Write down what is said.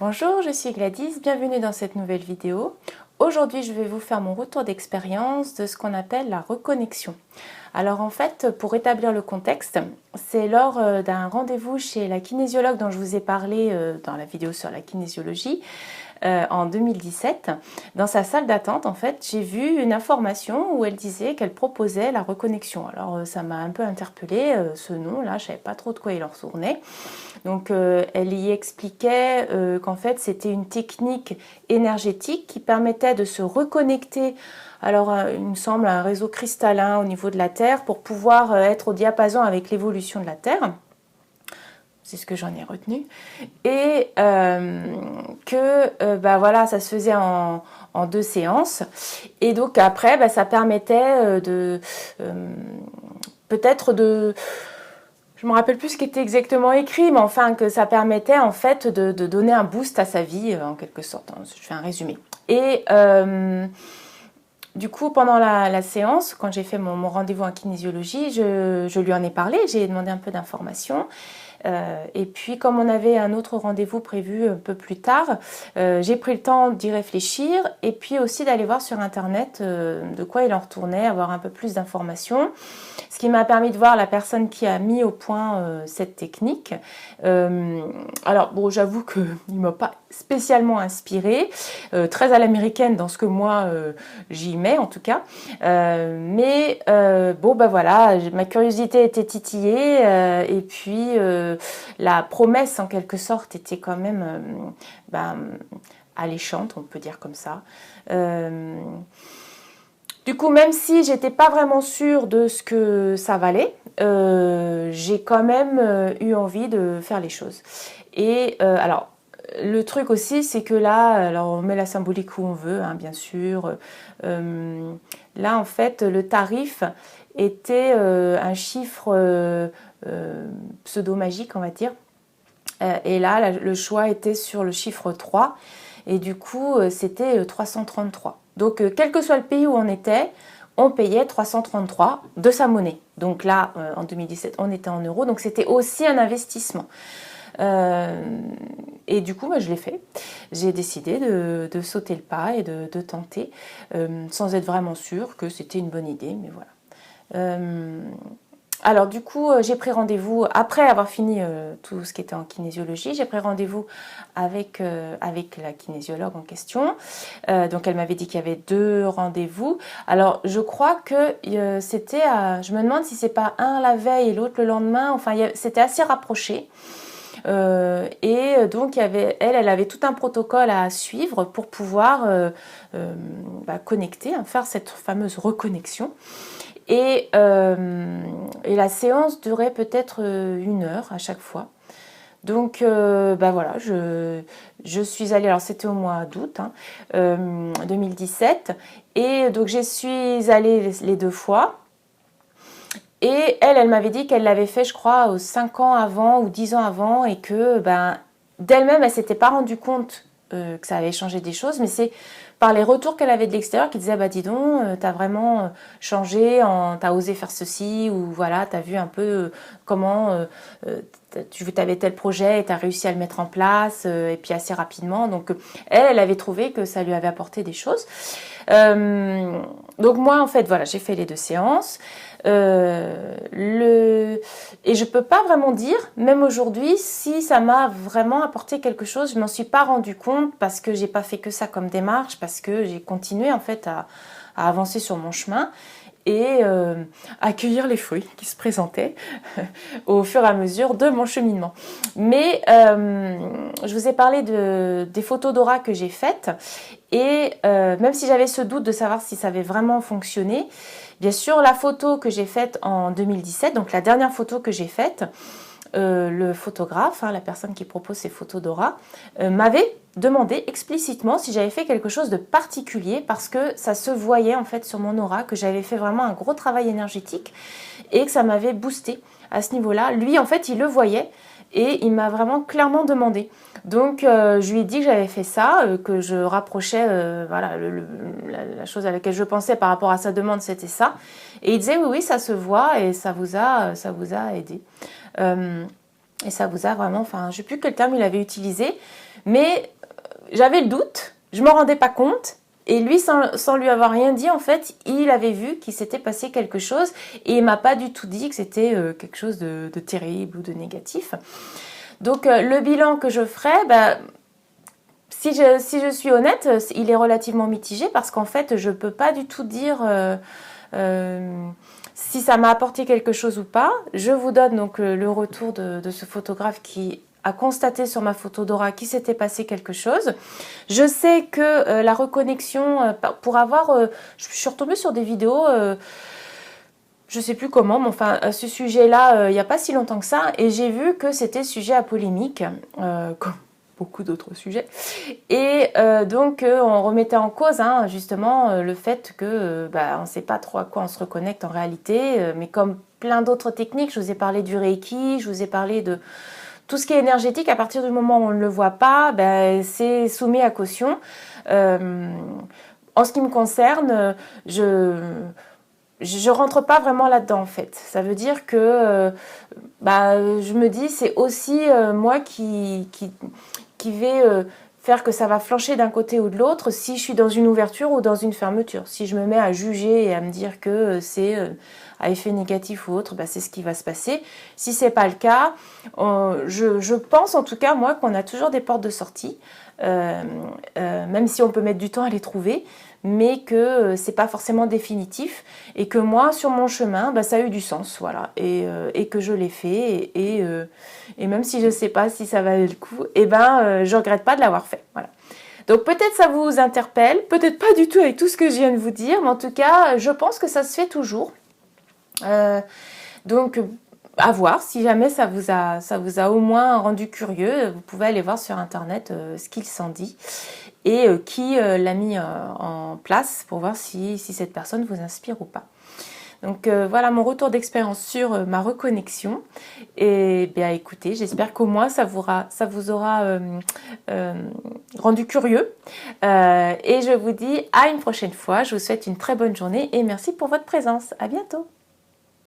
Bonjour, je suis Gladys, bienvenue dans cette nouvelle vidéo. Aujourd'hui, je vais vous faire mon retour d'expérience de ce qu'on appelle la reconnexion. Alors en fait, pour établir le contexte, c'est lors d'un rendez-vous chez la kinésiologue dont je vous ai parlé dans la vidéo sur la kinésiologie en 2017. Dans sa salle d'attente, en fait, j'ai vu une information où elle disait qu'elle proposait la reconnexion. Alors ça m'a un peu interpellée, ce nom-là, je ne savais pas trop de quoi il en retournait. Donc elle y expliquait qu'en fait c'était une technique énergétique qui permettait de se reconnecter, alors il me semble à un réseau cristallin au niveau de la Terre pour pouvoir être au diapason avec l'évolution de la Terre. C'est ce que j'en ai retenu. Et que voilà, ça se faisait en 2 séances. Et donc après, ça permettait peut-être de... Je ne me rappelle plus ce qui était exactement écrit, mais enfin que ça permettait en fait de donner un boost à sa vie, en quelque sorte. Je fais un résumé. Et du coup, pendant la séance, quand j'ai fait mon rendez-vous en kinésiologie, je lui en ai parlé, j'ai demandé un peu d'informations. Et puis, comme on avait un autre rendez-vous prévu un peu plus tard, j'ai pris le temps d'y réfléchir et puis aussi d'aller voir sur Internet de quoi il en retournait, avoir un peu plus d'informations. Ce qui m'a permis de voir la personne qui a mis au point cette technique. Alors, bon, j'avoue qu'il ne m'a pas spécialement inspirée, très à l'américaine dans ce que moi j'y mets en tout cas. Mais voilà, ma curiosité était titillée et puis la promesse en quelque sorte était quand même alléchante, on peut dire comme ça. Du coup, même si j'étais pas vraiment sûre de ce que ça valait, j'ai quand même eu envie de faire les choses. Et alors, le truc aussi, c'est que là, alors on met la symbolique où on veut, hein, bien sûr. Là, en fait, le tarif était un chiffre pseudo-magique, on va dire. Et là, le choix était sur le chiffre 3. Et du coup, c'était 333. Donc, quel que soit le pays où on était, on payait 333 de sa monnaie. Donc là, en 2017, on était en euros. Donc, c'était aussi un investissement. Et du coup, je l'ai fait. J'ai décidé de sauter le pas et de tenter, sans être vraiment sûre que c'était une bonne idée. Mais voilà. Alors du coup, j'ai pris rendez-vous, après avoir fini tout ce qui était en kinésiologie, j'ai pris rendez-vous avec la kinésiologue en question. Donc elle m'avait dit qu'il y avait 2 rendez-vous. Alors je crois que c'était, je me demande si c'est pas un la veille et l'autre le lendemain, enfin c'était assez rapproché. Et donc elle avait tout un protocole à suivre pour pouvoir connecter, hein, faire cette fameuse reconnexion. Et la séance durait peut-être 1 heure à chaque fois. Donc voilà, je suis allée, alors c'était au mois d'août 2017, et donc je suis allée les 2 fois. Et elle m'avait dit qu'elle l'avait fait, je crois, 5 ans avant ou 10 ans avant, et que d'elle-même, elle ne s'était pas rendue compte que ça avait changé des choses, mais c'est par les retours qu'elle avait de l'extérieur qui disaient dis donc, t'as vraiment changé, t'as osé faire ceci, ou voilà, t'as vu un peu comment tu avais tel projet et t'as réussi à le mettre en place, et puis assez rapidement. Donc elle avait trouvé que ça lui avait apporté des choses. Donc moi, en fait, voilà, j'ai fait les 2 séances. Et je peux pas vraiment dire, même aujourd'hui, si ça m'a vraiment apporté quelque chose. Je m'en suis pas rendu compte parce que j'ai pas fait que ça comme démarche, parce que j'ai continué en fait à avancer sur mon chemin et accueillir les fruits qui se présentaient au fur et à mesure de mon cheminement. Mais je vous ai parlé des photos d'aura que j'ai faites, et même si j'avais ce doute de savoir si ça avait vraiment fonctionné, bien sûr la photo que j'ai faite en 2017, donc la dernière photo que j'ai faite, le photographe, la personne qui propose ces photos d'aura, m'avait demandé explicitement si j'avais fait quelque chose de particulier, parce que ça se voyait en fait sur mon aura que j'avais fait vraiment un gros travail énergétique et que ça m'avait boosté à ce niveau-là. Lui en fait il le voyait et il m'a vraiment clairement demandé. Donc je lui ai dit que j'avais fait ça, que je rapprochais, voilà, la chose à laquelle je pensais par rapport à sa demande, c'était ça. Et il disait oui, ça se voit et ça vous a aidé. Et ça vous a vraiment, enfin je ne sais plus quel terme il avait utilisé, Mais j'avais le doute, je ne m'en rendais pas compte. Et lui, sans lui avoir rien dit, en fait, il avait vu qu'il s'était passé quelque chose et il m'a pas du tout dit que c'était quelque chose de terrible ou de négatif. Donc, le bilan que je ferai, si je suis honnête, il est relativement mitigé parce qu'en fait, je ne peux pas du tout dire si ça m'a apporté quelque chose ou pas. Je vous donne donc le retour de ce photographe qui a constaté sur ma photo Dora qu'il s'était passé quelque chose. Je sais que la reconnexion, pour avoir... je suis retombée sur des vidéos... je ne sais plus comment, mais enfin, ce sujet-là, il n'y a pas si longtemps que ça, et j'ai vu que c'était sujet à polémique, comme beaucoup d'autres sujets. Et donc, on remettait en cause, hein, justement, le fait que on ne sait pas trop à quoi on se reconnecte en réalité, mais comme plein d'autres techniques, je vous ai parlé du Reiki, je vous ai parlé de tout ce qui est énergétique, à partir du moment où on ne le voit pas, c'est soumis à caution. En ce qui me concerne, je rentre pas vraiment là-dedans en fait. Ça veut dire que je me dis c'est aussi moi qui vais faire que ça va flancher d'un côté ou de l'autre si je suis dans une ouverture ou dans une fermeture. Si je me mets à juger et à me dire que c'est à effet négatif ou autre, c'est ce qui va se passer. Si c'est pas le cas, je pense en tout cas moi qu'on a toujours des portes de sortie, même si on peut mettre du temps à les trouver, mais que c'est pas forcément définitif et que moi sur mon chemin ça a eu du sens, voilà, et que je l'ai fait et même si je sais pas si ça valait le coup, je regrette pas de l'avoir fait, voilà. Donc peut-être ça vous interpelle, peut-être pas du tout avec tout ce que je viens de vous dire, mais en tout cas je pense que ça se fait toujours. Donc à voir, si jamais ça vous a au moins rendu curieux, vous pouvez aller voir sur internet ce qu'il s'en dit et qui l'a mis en place pour voir si cette personne vous inspire ou pas. Donc voilà mon retour d'expérience sur ma reconnexion. Et bien écoutez, j'espère qu'au moins ça vous aura rendu curieux. Et je vous dis à une prochaine fois. Je vous souhaite une très bonne journée et merci pour votre présence. À bientôt.